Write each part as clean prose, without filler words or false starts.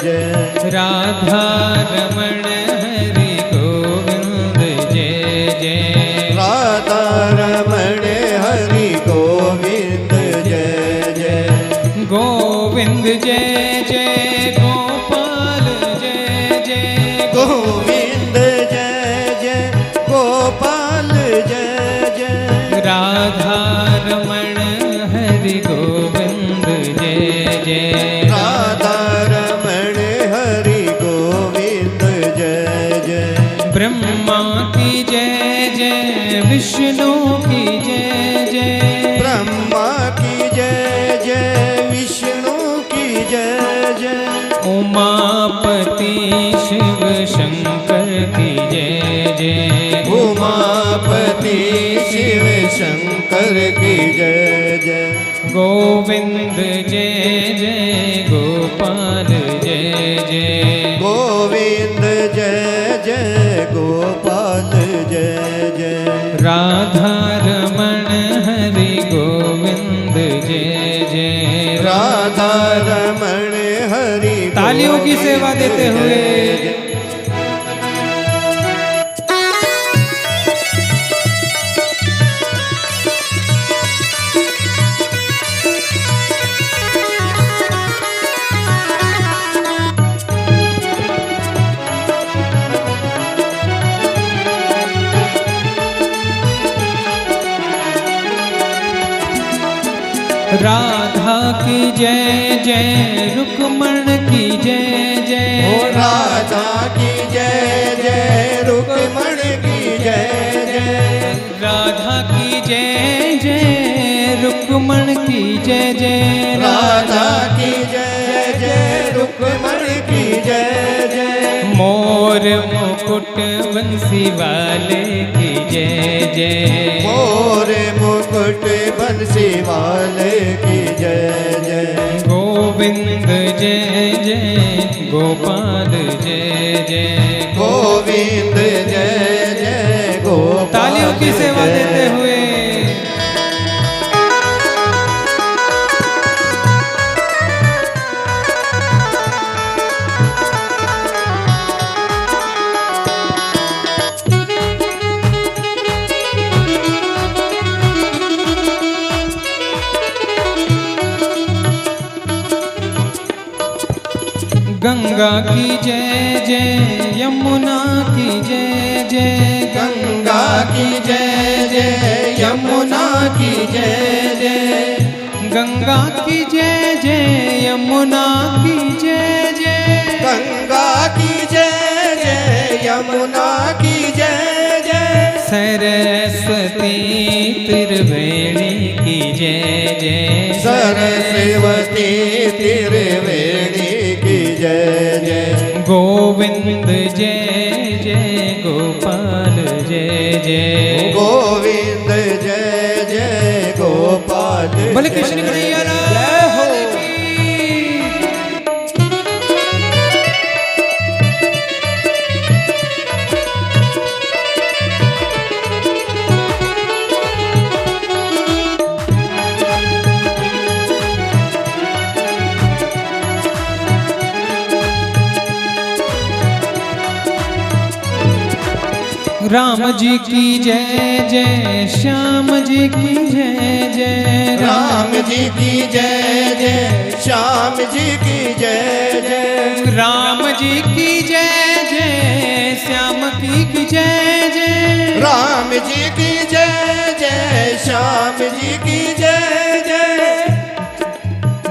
जय। राधा रमण हरि गोविंद जय जय। राधा रमण हरि गोविंद जय जय। गोविंद जय जय गोपाल जय जय। गोविंद जय जय गोपाल जय जय। राधा रमण हरि गोविंद जय जय। राधा रमण हरि गोविंद जय जय। ब्रह्मा की जय जय विष्णु की जय जय। ब्रह्मा की जय जय विष्णु की जय जय। उमापति शिव शंकर की जय जय। उमापति शिव शंकर की जय जय। गोविंद जय जय गोपाल जय जय। गोविंद जय जय गोपाल जय जय। राधा रमण हरि गोविंद जय जय। राधा रमण हरि तालियों की सेवा देते हुए राधा की जय जय रुक्मण की जय जय। ओ राधा की जय जय रुक्मण की जय जय। राधा की जय जय रुक्मण की जय जय। राधा की जय जय रुक्मण की जय जय। मोर मुकुट बंसी वाले की जय जय। मोर मुकुट बंसी वाले की जय जय। गोविंद जय जय गोपाल जय जय। गोविंद जय जय गोपाल। तालियों की सेवा देते हुए गंगा की जय जय यमुना की जय जय। गंगा की जय जय यमुना की जय जय। गंगा की जय जय यमुना की जय जय। गंगा की जय जय यमुना की जय जय। सरस्वती त्रिवेणी की जय जय। सरस्वती त्रिवेणी की जय जय। गोविंद जय जय गोपाल जय जय। गोविंद जय जय गोपाल। बोले कृष्ण कन्हैया लाल की। राम जी की जय जय श्याम जी की जय जय। राम जी की जय जय श्याम जी की जय जय। राम जी की जय जय श्याम की जय जय। राम जी की जय जय श्याम जी की जय जय।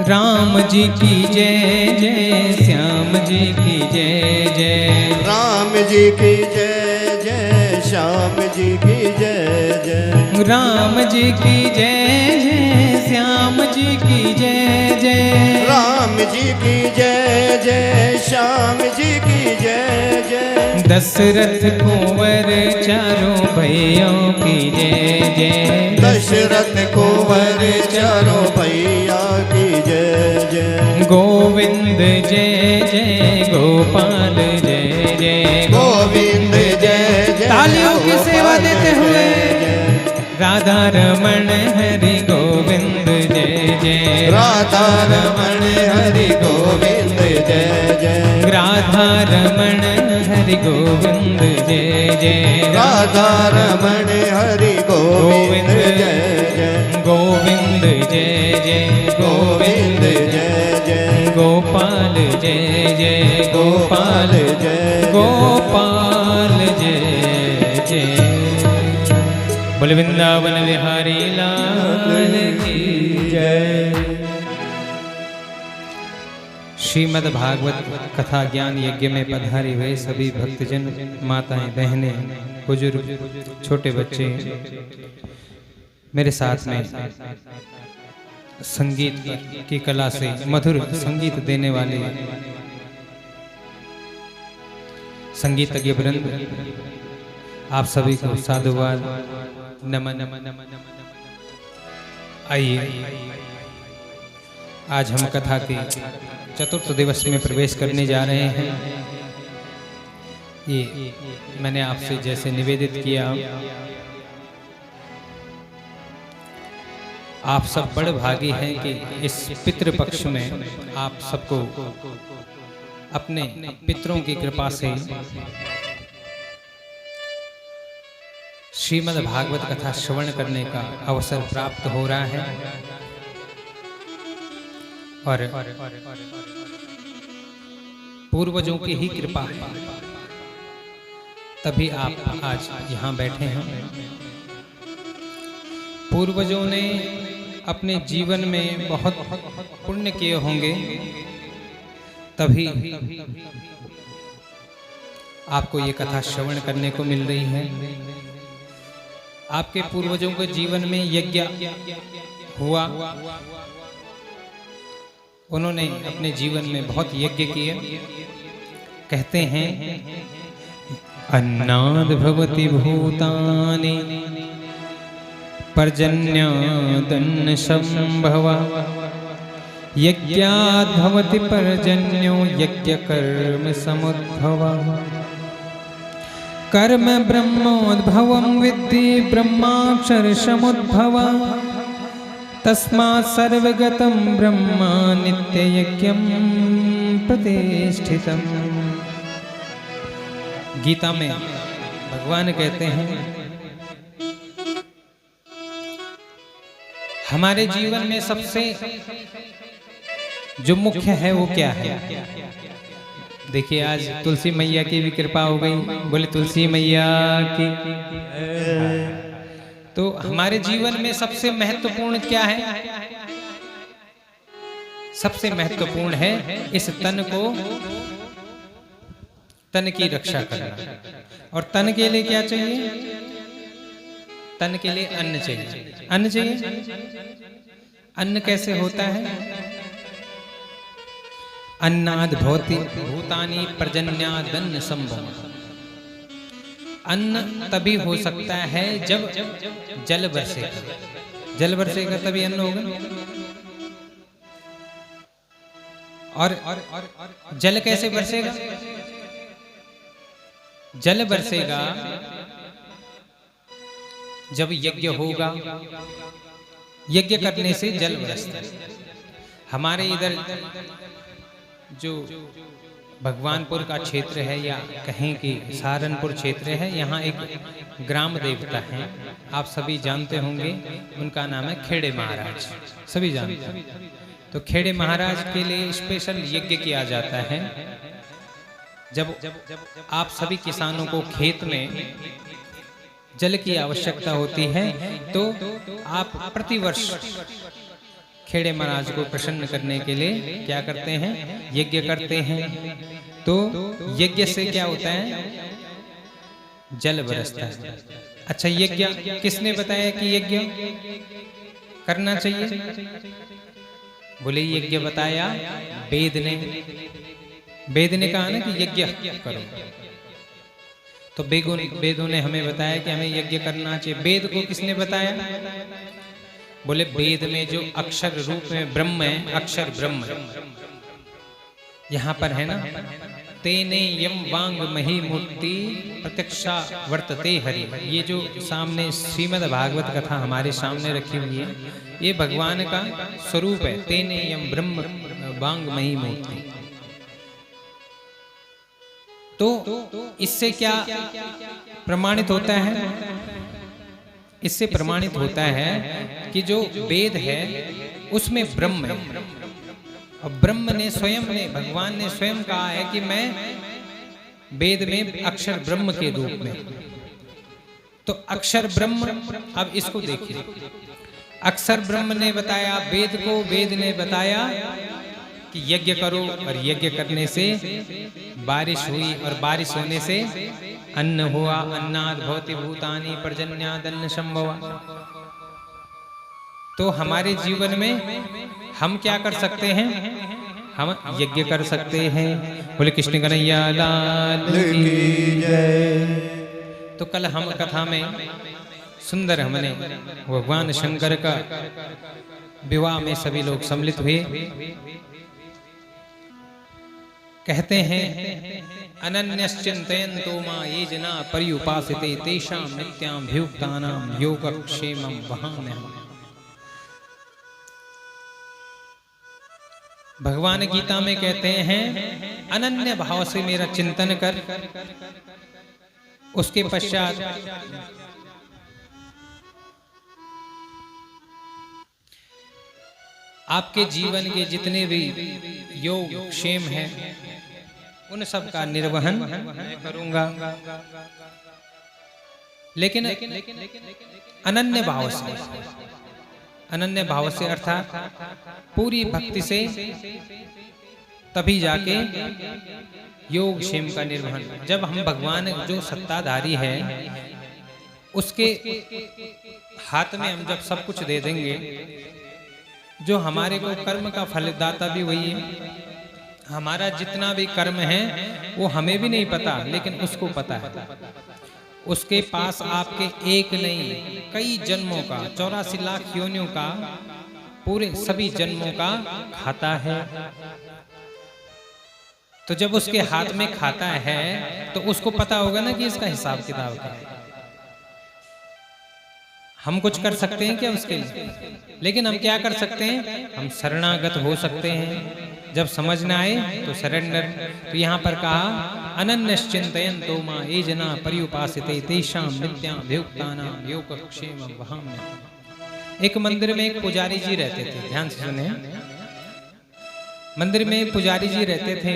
राम जी की जय जय श्याम जी की जय जय। राम जी की जय जय श्याम जी की जय जय। राम जी की जय जय श्याम जी की जय जय। राम जी की जय जय श्याम जी की जय जय। दशरथ कुंवर चारों भैयों की जय जय। दशरथ कुंवर चारों भैया की जय जय। गोविंद जय जय गोपाल जय जय। गोविंद जय जय। तालियों की सेवा देते हुए राधा रमण हरि गोविंद जय जय। राधा रमण हरि गोविंद जय जय। राधा रमण हरि गोविंद जय जय। राधा रमण हरि गोविंद जय जय। गोविंद जय जय। गोविंद जय जय। गोपाल जय जय। गोपाल जय। गोपाल जय जय। बोल वृंदावन बिहारी लाल की जय। श्रीमद् भागवत कथा ज्ञान यज्ञ में पधारे हुए सभी भक्तजन, माताएं, बहनें, बुजुर्ग, छोटे बच्चे, मेरे साथ में संगीत की कला से मधुर संगीत देने वाले संगीतज्ञ वृंद, आप सभी को साधुवाद नमन। आइए आज हम कथा के चतुर्थ दिवस में प्रवेश करने जा रहे हैं। ये मैंने आपसे जैसे निवेदित किया, आप सब बड़े भागी हैं कि इस पितृपक्ष में आप सबको अपने पितरों की कृपा से श्रीमद् भागवत कथा श्रवण करने का अवसर प्राप्त हो रहा है। और पूर्वजों की ही कृपा तभी आप आज यहाँ बैठे हैं। पूर्वजों ने अपने जीवन में बहुत पुण्य किए होंगे, तभी आपको ये कथा श्रवण करने को मिल रही है। आपके पूर्वजों के जीवन में यज्ञ हुआ, उन्होंने अपने जीवन में बहुत यज्ञ किए। कहते हैं अन्नाद भवति भूतानि पर्जन्यादन्न संभवा यज्ञाद् भवति पर्जन्यो यज्ञ कर्म समुद्भवा। कर्म ब्रह्मोद्भवं विद्धि ब्रह्माक्षर समुद्भवा तस्मात् सर्वगतं ब्रह्म नित्ययज्ञं प्रतिष्ठितम्। गीता में भगवान कहते हैं हमारे जीवन में सबसे जो मुख्य है वो क्या है। देखिए आज तुलसी मैया की भी कृपा हो गई, बोले तुलसी मैया की। तो हमारे जीवन में सबसे महत्वपूर्ण क्या है? सबसे महत्वपूर्ण है इस तन को, तन की रक्षा करना। और तन के लिए क्या चाहिए? तन के लिए अन्न चाहिए। अन्न चाहिए। अन्न कैसे होता है? अन्नाद भवति भूतानि पर्जन्यादन्न संभव। अन्न तभी हो सकता है जब जल बरसेगा। जल बरसेगा तभी अन्न होगा। और जल कैसे बरसेगा? जल बरसेगा जब यज्ञ होगा। यज्ञ करने से जल बरसता है। हमारे इधर जो भगवानपुर का क्षेत्र है या कहें कि सहारनपुर क्षेत्र है, यहाँ एक ग्राम देवता है, आप सभी जानते होंगे, उनका नाम है खेड़े महाराज। सभी जानते हैं। तो खेड़े महाराज के लिए स्पेशल यज्ञ किया जाता है। जब आप सभी किसानों को खेत में जल की आवश्यकता होती है तो आप प्रतिवर्ष खेड़े महाराज को प्रसन्न करने के लिए क्या करते हैं? यज्ञ करते हैं। तो यज्ञ से क्या होता है? जल बरसता है। अच्छा, यज्ञ किसने बताया कि यज्ञ करना चाहिए? बोले यज्ञ बताया वेद ने। वेद ने कहा ना कि यज्ञ करो। तो वेदों ने हमें बताया कि हमें यज्ञ करना चाहिए। वेद को किसने बताया? बोले वेद में जो अक्षर रूप में ब्रह्म है, अक्षर ब्रह्म यहाँ पर है ना, तेने यम वांग मही मूर्ति प्रत्यक्षा वर्तते हरि। ये जो सामने श्रीमद् भागवत कथा हमारे सामने रखी हुई है, ये भगवान का स्वरूप है। तेने यम ब्रह्म वांग मही मूर्ति। तो इससे क्या प्रमाणित होता है? इससे प्रमाणित होता है कि जो वेद है उसमें ब्रह्म है, और ब्रह्म ने स्वयं ने, भगवान ने स्वयं कहा है कि मैं वेद में अक्षर ब्रह्म के रूप में। तो अक्षर ब्रह्म, अब इसको देखिए, अक्षर ब्रह्म ने बताया वेद को, वेद ने बताया कि यज्ञ करो, और यज्ञ करने से बारिश हुई, और बारिश होने से अन्न हुआ, अन्नाद भवति भूतानि पर्जन्यादन्न संभवा। तो हमारे जीवन में हम क्या कर सकते हैं? हम यज्ञ कर सकते हैं। बोले कृष्ण कन्हैया लाल की जय। तो कल हम कथा में सुंदर हमने भगवान शंकर का विवाह में सभी लोग सम्मिलित हुए। कहते हैं अनन्यश्चिन्तयन्तो मां ये जना पर्युपासिते तेषां नित्याभियुक्तानां योगक्षेमं वहाम्यहम्। भगवान गीता में कहते हैं अनन्य भाव से मेरा चिंतन कर, उसके पश्चात आपके जीवन के जितने भी योग क्षेम हैं उन सब का निर्वहन मैं करूंगा, लेकिन अनन्य भाव से। अनन्य भाव से अर्थात पूरी भक्ति से, तभी जाके योग क्षेम का निर्वहन। जब हम भगवान जो सत्ताधारी है उसके हाथ में हम जब सब कुछ दे देंगे, जो हमारे को कर्म का फलदाता भी वही है। हमारा जितना भी कर्म है वो हमें भी नहीं पता, लेकिन उसको पता है। उसके पास आपके एक नहीं कई जन्मों का, 84 लाख योनियों का, पूरे सभी जन्मों का खाता है। तो जब उसके हाथ में खाता है तो उसको पता होगा ना कि इसका हिसाब किताब क्या है। हम कुछ कर सकते हैं क्या उसके लिए? लेकिन हम क्या कर सकते हैं? हम शरणागत हो सकते हैं। जब समझ न आए तो सरेंडर। तो यहाँ पर कहा अनन्यश्चिन्तयन्तो मां ये जना पर्युपासिते तेषां नित्याभियुक्तानां योगक्षेमं वहाम्यहम्। एक मंदिर में एक पुजारी जी रहते थे, ध्यान से सुने। मंदिर में पुजारी जी रहते थे।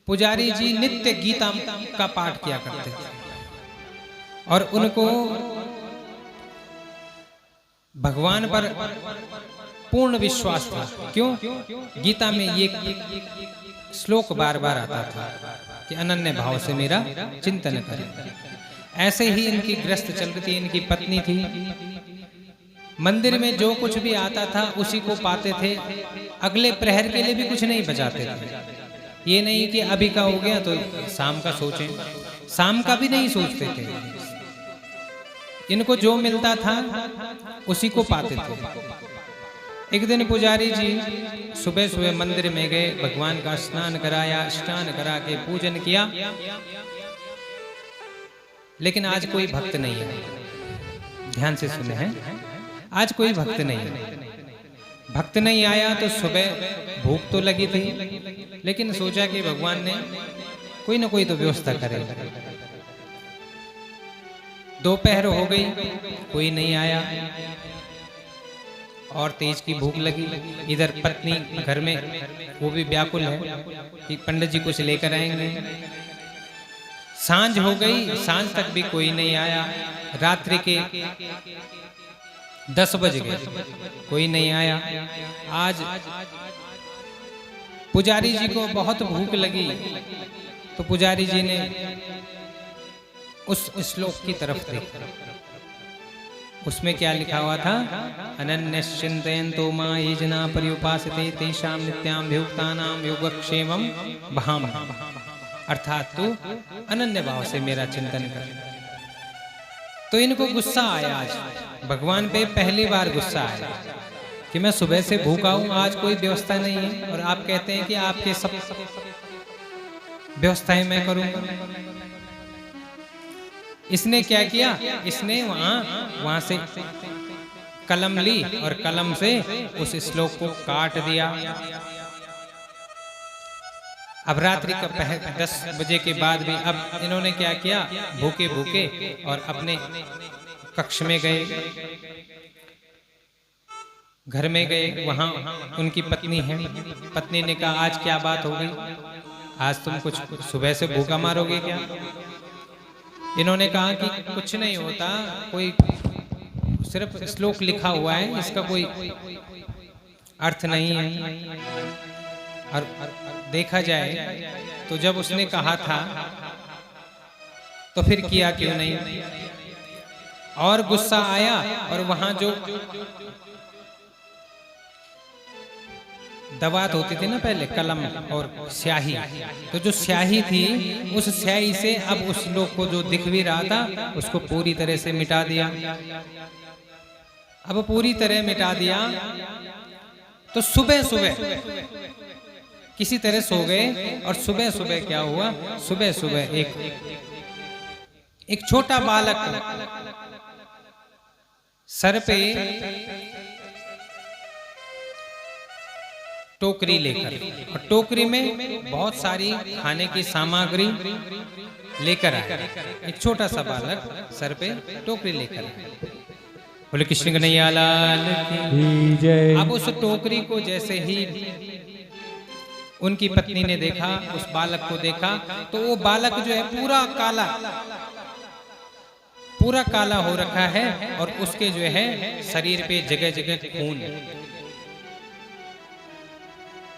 पुजारी जी नित्य गीता का पाठ किया करते थे, और उनको भगवान पर पूर्ण विश्वास था। क्यों? गीता में ये श्लोक बार बार आता था कि अनन्य भाव से मेरा चिंतन करें। ऐसे ही इनकी ग्रस्त चल रही थी, इनकी पत्नी थी। मंदिर में जो कुछ भी आता था उसी को पाते थे, अगले प्रहर के लिए भी कुछ नहीं बचाते थे। ये नहीं कि अभी का हो गया तो शाम का सोचें, शाम का भी नहीं सोचते थे। इनको जो मिलता था उसी को पाते थे। एक दिन पुजारी जी सुबह सुबह मंदिर में गए, भगवान का स्नान कराया, स्नान करा के पूजन किया, लेकिन आज कोई भक्त नहीं है। ध्यान से सुने हैं, आज कोई भक्त नहीं है। भक्त नहीं आया तो सुबह भूख तो लगी थी, लेकिन सोचा कि भगवान ने कोई ना कोई तो व्यवस्था करेगा। दोपहर हो गई, कोई नहीं आया, और तेज की भूख लगी। इधर पत्नी घर में, वो भी व्याकुल है कि पंडित जी कुछ लेकर आएंगे। सांझ हो गई, सांझ तक भी कोई नहीं आया। रात्रि के 10 बज गए, कोई नहीं आया। आज पुजारी जी को बहुत भूख लगी, तो पुजारी जी ने उस श्लोक की तरफ देखा। उसमें क्या लिखा हुआ था? अनन्यश्चिन्तयन्तो मां ये जना पर्युपासिते तेषां नित्याभियुक्तानां योगक्षेमं वहाम्यहम्। अर्थात तू अनन्य भाव से मेरा चिंतन कर। तो इनको गुस्सा आया आज भगवान पे, पहली बार गुस्सा आया कि मैं सुबह से भूखा हूं, आज कोई व्यवस्था नहीं है, और आप कहते हैं कि आपके सब व्यवस्थाएं मैं करूंगा। इसने क्या किया? इसने वहां से कलम ली और कलम से उस श्लोक को काट दिया। अब रात्रि का 10 बजे के बाद भी अब इन्होंने क्या किया, भूखे भूखे और अपने कक्ष में गए, घर में गए। वहां उनकी पत्नी है। पत्नी ने कहा आज क्या बात हो गई, आज तुम कुछ सुबह से भूखा मारोगे क्या? इन्होंने कहा कि कुछ नहीं होता, कोई सिर्फ श्लोक लिखा हुआ है, इसका कोई अर्थ नहीं है। और देखा जाए तो जब उसने कहा था तो फिर किया क्यों नहीं? और गुस्सा आया और वहां जो दवात होती थी ना पहले, कलम और स्याही, तो जो स्याही थी उस स्याही से अब उस लोग को जो दिख भी रहा था उसको पूरी तरह से मिटा दिया। अब पूरी तरह मिटा दिया तो सुबह सुबह किसी तरह सो गए। और सुबह सुबह क्या हुआ, सुबह सुबह एक छोटा बालक सर पे टोकरी लेकर, और टोकरी में बहुत सारी खाने की सामग्री लेकर आया। एक छोटा सा बालक सर पे टोकरी लेकर आया। बोले कृष्ण कन्हैया लाल की जय। अब उस टोकरी को जैसे ही उनकी पत्नी ने देखा, उस बालक को देखा, तो वो बालक जो है पूरा काला हो रखा है और उसके जो है शरीर पे जगह जगह खून,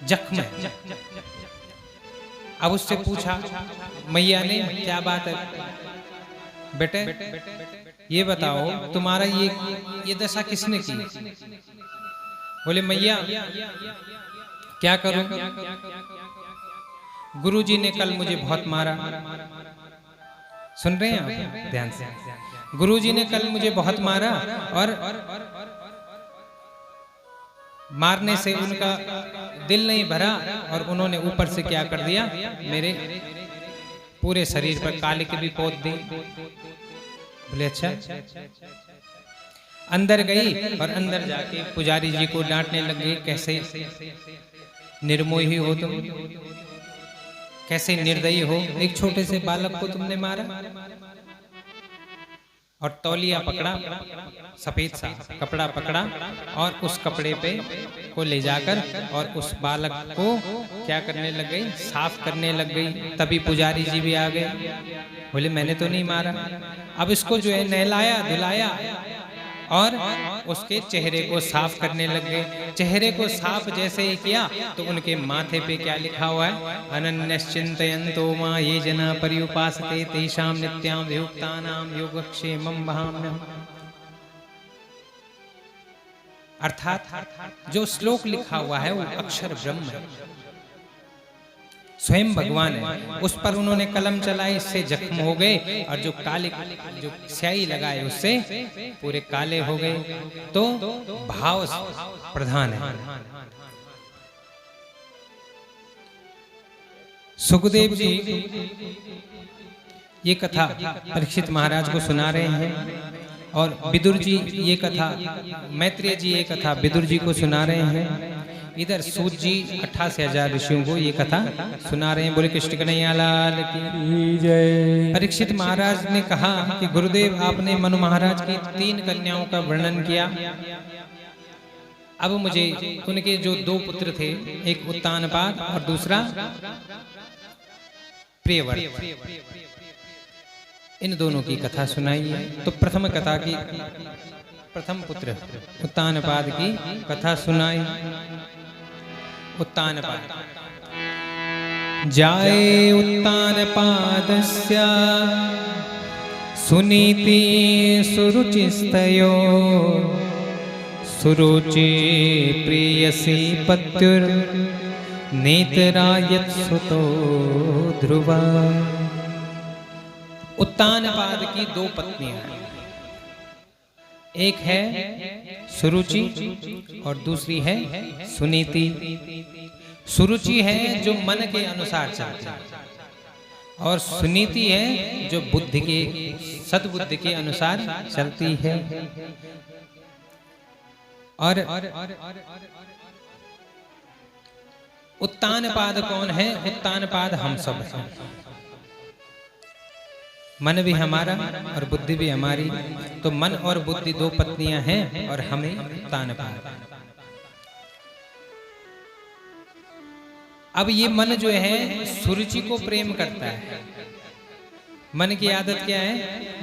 जख्म है। अब उससे पूछा मैया ने, क्या बात है बेटे, ये बताओ तुम्हारा ये दशा किसने की? बोले मैया क्या करूं, गुरुजी ने कल मुझे बहुत मारा। सुन रहे हैं आप ध्यान से? गुरुजी ने कल मुझे बहुत मारा और मारने से उनका दिल नहीं भरा और उन्होंने ऊपर से क्या कर दिया, मेरे पूरे शरीर पर कालिक भी पोत दी। बोले अच्छा। अंदर गई और अंदर जाके पुजारी जी को डांटने लग गई, कैसे निर्मोही हो तुम, कैसे निर्दयी हो, एक छोटे से बालक को तुमने मारा। और तौलिया पकड़ा, सफेद सा कपड़ा पकड़ा और उस कपड़े पे को ले जाकर और उस बालक को क्या करने लग गई, साफ करने लग गई। तभी पुजारी जी भी आ गए, बोले मैंने तो नहीं मारा। अब इसको जो है नहलाया धुलाया और उसके चेहरे को साफ करने लग गए। चेहरे को साफ जैसे ही किया तो उनके माथे पे क्या लिखा हुआ है, अनन्यश्चिन्तयन्तो मां ये जना पर्युपासते तेषां नित्यां वियुक्तानां योगक्षेमं वहाम्यहम्। अर्थात जो श्लोक लिखा हुआ है वो अक्षर ब्रह्म है, स्वयं भगवान है। उस पर उन्होंने कलम चलाई, इससे जख्म हो गए और जो काले जो स्याही लगाए उससे पूरे काले हो गए। तो भाव प्रधान है। सुखदेव जी ये कथा परीक्षित महाराज को सुना रहे हैं और विदुर जी ये कथा, मैत्रेय जी ये कथा विदुर जी को सुना रहे हैं। इधर सूत जी 88,000 ऋषियों को ये कथा सुना रहे हैं। बोले कृष्ण कन्हैया लाल की जय। परीक्षित महाराज ने कहा कि गुरुदेव आपने मनु महाराज की 3 कन्याओं का वर्णन किया, अब मुझे उनके जो 2 पुत्र थे, एक उत्तानपाद और दूसरा प्रियव्रत, इन दोनों की कथा सुनाइए। तो प्रथम कथा की प्रथम पुत्र उत्तानपाद की कथा सुनाई। उत्तानपाद जाए उत्तानपादस्य सुनीति सुरुचिस्तयो सुरुचि प्रेयसी पत्युर नेतरायत सुतो ध्रुवा। उत्तानपाद की 2 पत्नियां हैं, एक है सुरुचि और दूसरी है सुनीति। सुरुचि है जो मन के अनुसार चलती है और सुनीति है जो बुद्धि के सद्बुद्धि के अनुसार चलती है। और उत्तानपाद कौन है? उत्तानपाद हम सब हैं। मन भी हमारा और बुद्धि भी हमारी, तो मन और बुद्धि दो पत्नियां हैं और हमें उत्तानपाद। अब ये मन जो है सुरुचि को प्रेम करता है। मन की आदत क्या है?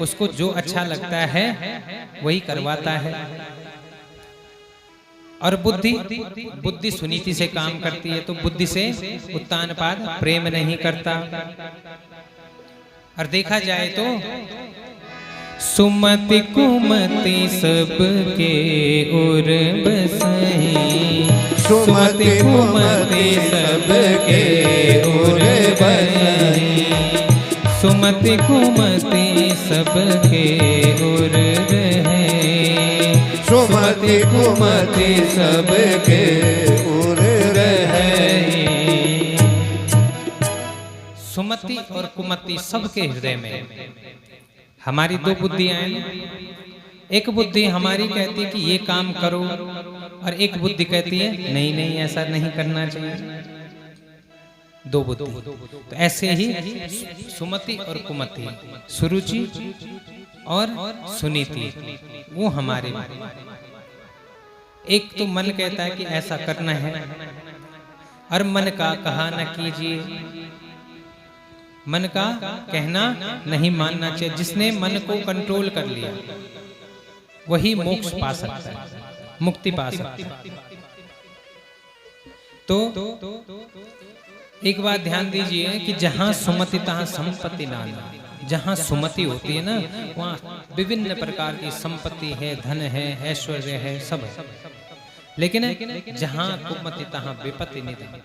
उसको जो अच्छा लगता है वही करवाता है। और बुद्धि सुनीति से काम करती है, तो बुद्धि से उत्तानपाद प्रेम नहीं करता। और देखा जाए तो सुमति कुमति सबके उर बसई, सुमति कुमति सबके उर बसई, सुमति कुमति सबके उर रहे, सुमति कुमति सबके उर रहे। सुमति और कुमति सबके हृदय में। हमारी दो बुद्धियां हैं। एक बुद्धि हमारी कहती है कि ये काम करो, और एक बुद्धि कहती है नहीं नहीं ऐसा नहीं करना चाहिए। दो बुद्धि। तो ऐसे ही सुमति और कुमति, सुरुचि और सुनीति, वो हमारे। एक तो मन कहता है कि ऐसा करना है, और मन का कहा न कीजिए, मन का कहना नहीं मानना चाहिए। जिसने मन को कंट्रोल कर लिया वही मोक्ष पा सकता है, मुक्ति पा सकता है। तो एक बात ध्यान दीजिए कि जहां सुमति तहां संपत्ति नाना। जहां सुमति होती है ना, वहां विभिन्न प्रकार की संपत्ति है, धन है, ऐश्वर्य है, सब है। लेकिन जहां कुमति तहां विपत्ति निधन।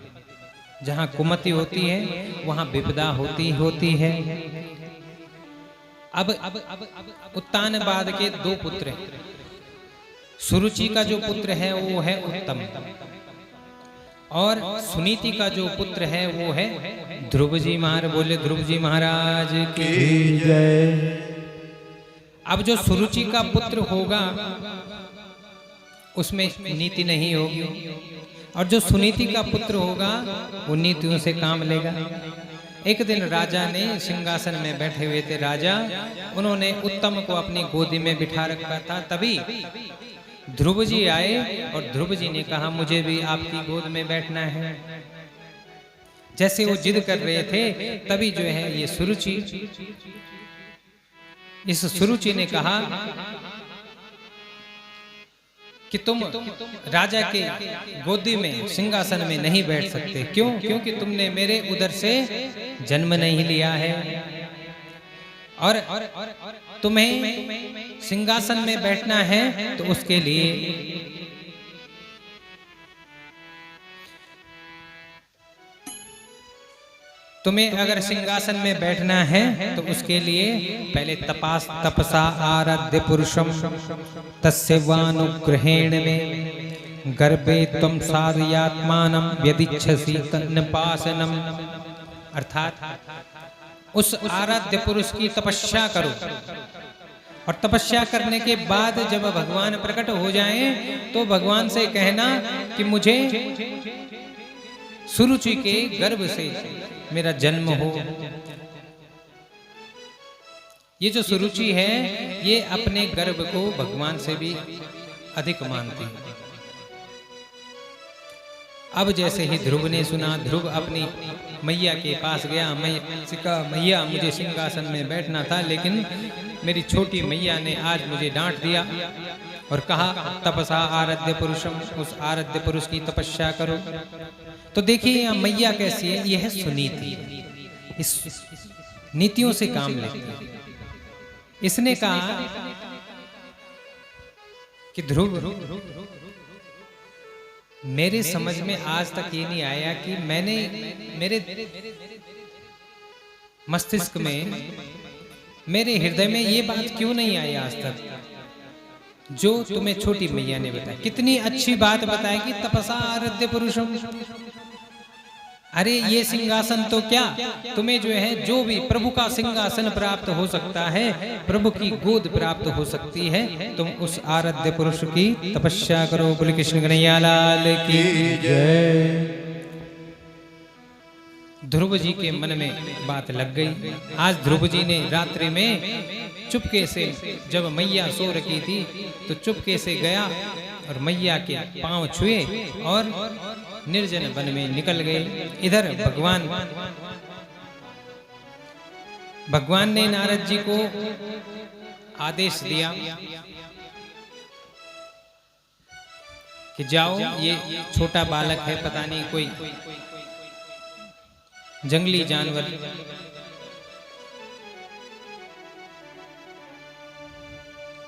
जहां कुमति होती है वहां विपदा होती है। अब उत्तानपाद के दो पुत्र हैं। सुरुचि का जो पुत्र है वो है उत्तम, और सुनीति का जो पुत्र है वो है ध्रुव जी महाराज। बोले ध्रुव जी महाराज की जय। अब जो सुरुचि का पुत्र होगा उसमें नीति नहीं होगी, और जो सुनीति का पुत्र होगा वो नीतियों से काम लेगा। एक दिन राजा ने सिंहासन में बैठे हुए थे राजा, उन्होंने उत्तम को अपनी गोदी में बिठा रखा था। तभी ध्रुव जी आए और ध्रुव जी ने कहा मुझे भी आपकी गोद में बैठना है। जैसे वो जिद कर रहे थे तभी जो है ये सुरुचि, इस सुरुचि ने कहा कि तुम राजा के गोदी में सिंहासन में नहीं बैठ सकते। क्यों? क्योंकि तुमने मेरे उदर से जन्म नहीं लिया है, और तुम्हें सिंहासन में बैठना है तो उसके लिए तुम्हें अगर सिंहासन में बैठना है तो उसके लिए पहले तपसा आराध्य पुरुषम तस्यवानुग्रहेण में गर्भे त्वं साधयात्मानं यदिच्छसि तन्नपासनम। अर्थात उस आराध्य पुरुष की तपस्या करो, और तपस्या करने के बाद जब भगवान प्रकट हो जाएं तो भगवान से कहना कि मुझे सुरुचि के गर्भ से मेरा जन्म हो। ये जो सुरुचि है ये अपने गर्भ को भगवान से भी अधिक मानती है। अब जैसे ही ध्रुव ने सुना, ध्रुव अपनी मैया के पास गया। मैया मुझे सिंहासन में बैठना था, लेकिन मेरी छोटी मैया ने आज मुझे डांट दिया और कहा तपसा आराध्य पुरुषम, उस आराध्य पुरुष की तपस्या करो। तो देखिए यहाँ मैया कैसी है, यह है सुनीति, इस नीतियों से काम लेती है। इसने कहा कि ध्रुव, मेरे समझ में आज तक ये नहीं आया कि मैंने मेरे मस्तिष्क में, मेरे हृदय में ये बात क्यों नहीं आई आज तक जो तुम्हें छोटी मैया ने बताया। कितनी अच्छी बात बताई कि तपसा आराध्य पुरुषम। अरे ये सिंहासन तो क्या, तुम्हें जो है जो भी प्रभु का सिंहासन प्राप्त हो सकता है, प्रभु की गोद प्राप्त हो सकती है, तुम उस आराध्य पुरुष की तपस्या करो। बोले कृष्ण कन्हैया लाल की जय। ध्रुव जी के मन में बात लग गई। आज ध्रुव जी ने रात्रि में चुपके से, जब मैया सो रखी थी तो चुपके से गया और मैया के पांव छुए और निर्जन वन में निकल गए। इधर भगवान ने नारद जी को आदेश दिया कि जाओ, ये छोटा बालक है, पता नहीं कोई जंगली जानवर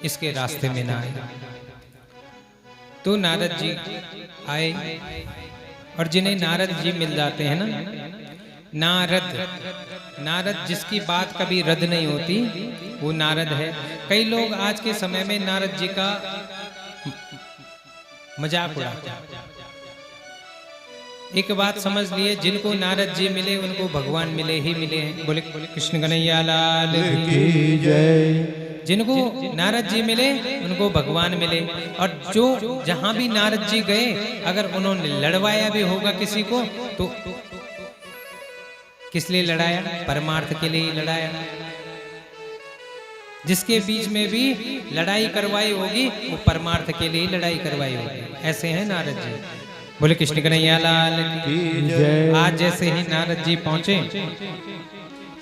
इसके रास्ते में ना आए। तो नारद जी आए, और जिन्हें नारद जी मिल जाते हैं ना, नारद जिसकी बात कभी रद्द नहीं होती वो नारद है। कई लोग आज के समय में नारद जी का मजाक उड़ाते हैं। एक बात समझ लिए, जिनको नारद जी मिले उनको भगवान मिले ही मिले हैं। बोले कृष्ण कन्हैया लाल की जय। जिनको नारद जी मिले उनको भगवान मिले। और जो जहां भी नारद जी गए, अगर उन्होंने लड़वाया भी होगा किसी को, तो किस लिए लड़ाया? परमार्थ के लिए लड़ाया। जिसके बीच में भी लड़ाई करवाई होगी वो परमार्थ के लिए लड़ाई करवाई होगी। ऐसे हैं नारद जी। बोले कृष्ण कन्हैया लाल की जय। आज जैसे ही नारद जी पहुंचे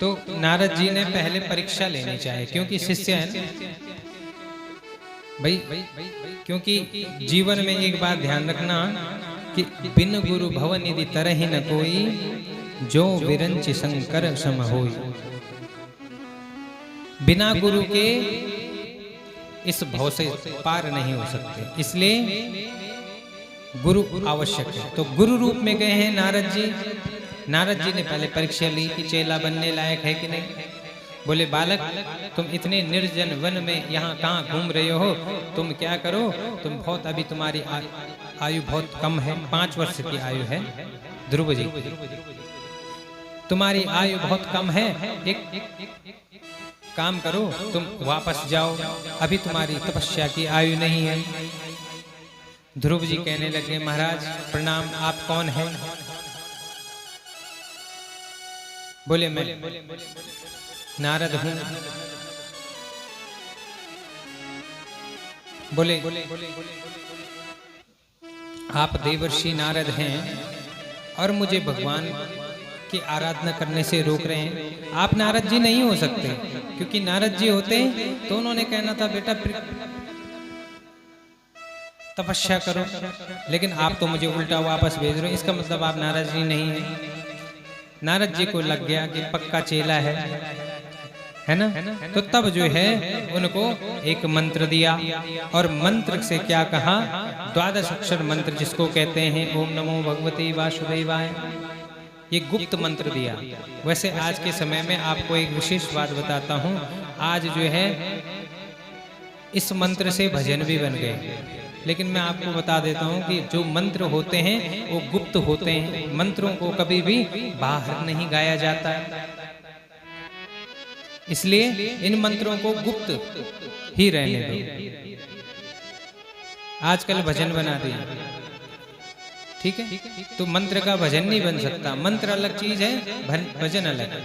तो नारद जी ने पहले परीक्षा लेनी चाहिए, क्योंकि शिष्य है भाई। क्योंकि जीवन में एक बात ध्यान रखना कि बिन गुरु भवन यदि तरहि न कोई, जो विरंच शंकर सम होई। बिना गुरु के इस भव से पार नहीं हो सकते, इसलिए गुरु आवश्यक है। तो गुरु रूप में गए हैं नारद जी। नारद जी ने पहले परीक्षा ली कि चेला बनने लायक है कि नहीं। बोले बालक, तुम इतने निर्जन वन में यहाँ कहाँ घूम रहे हो? तुम क्या करो, तुम बहुत, अभी तुम्हारी आयु बहुत कम है, 5 वर्ष की आयु है। ध्रुव जी, तुम्हारी आयु बहुत कम है, एक काम करो, तुम वापस जाओ, अभी तुम्हारी तपस्या की आयु नहीं है। ध्रुव जी कहने लगे, महाराज प्रणाम, आप कौन हैं? बोले मैं नारद हूं। बोले आप देवर्षि नारद हैं और मुझे भगवान की आराधना करने से रोक रहे हैं। आप नारद जी नहीं हो सकते, क्योंकि नारद जी होते तो उन्होंने कहना था बेटा तपस्या करो, लेकिन आप तो मुझे उल्टा वापस भेज रहे हो, इसका मतलब आप नारद जी नहीं हैं। नारद जी को लग गया कि पक्का चेला है ना। तो तब जो है उनको एक मंत्र दिया, और मंत्र से क्या कहा? 12 अक्षर मंत्र, जिसको कहते हैं ओम नमो भगवते वासुदेवाय। ये गुप्त मंत्र दिया। वैसे आज के समय में आपको एक विशेष बात बताता हूँ। आज जो है इस मंत्र से भजन भी बन गए, लेकिन मैं आपको बता देता हूँ कि जो मंत्र होते हैं वो गुप्त होते हैं। मंत्रों को कभी भी बाहर नहीं गाया जाता है, इसलिए इन मंत्रों को गुप्त ही रहने दो। आजकल भजन बना दिया, ठीक है, तो मंत्र का भजन नहीं बन सकता। मंत्र अलग चीज है, भजन अलग है।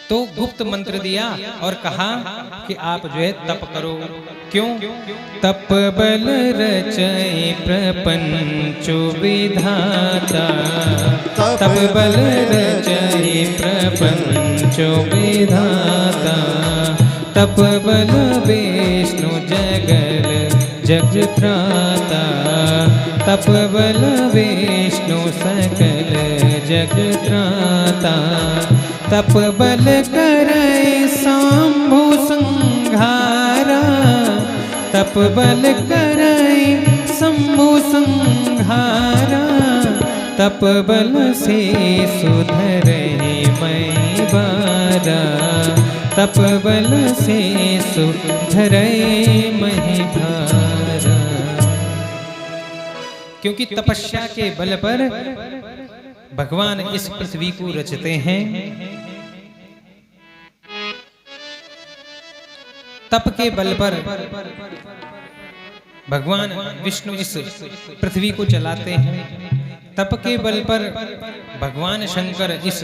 तो गुप्त मंत्र दिया और कहा कि आप जो है तप करो। क्यों? तप बल रचय प्रपंच विधाता, तप बल रचय प्रपंच विधाता, तप बल विष्णु जगल जग त्राता, तप बल विष्णु सकल जग त्राता, तप बल करे शंभु संहारा, तप बल करे शंभु संहारा, तप बल से सुधरे मैं बारा, तप बल से सुधरे मैं भारा। क्योंकि तपस्या के बल पर भगवान इस पृथ्वी को रचते हैं। तप के बल पर भगवान विष्णु इस पृथ्वी को चलाते हैं। तप के बल पर भगवान शंकर इस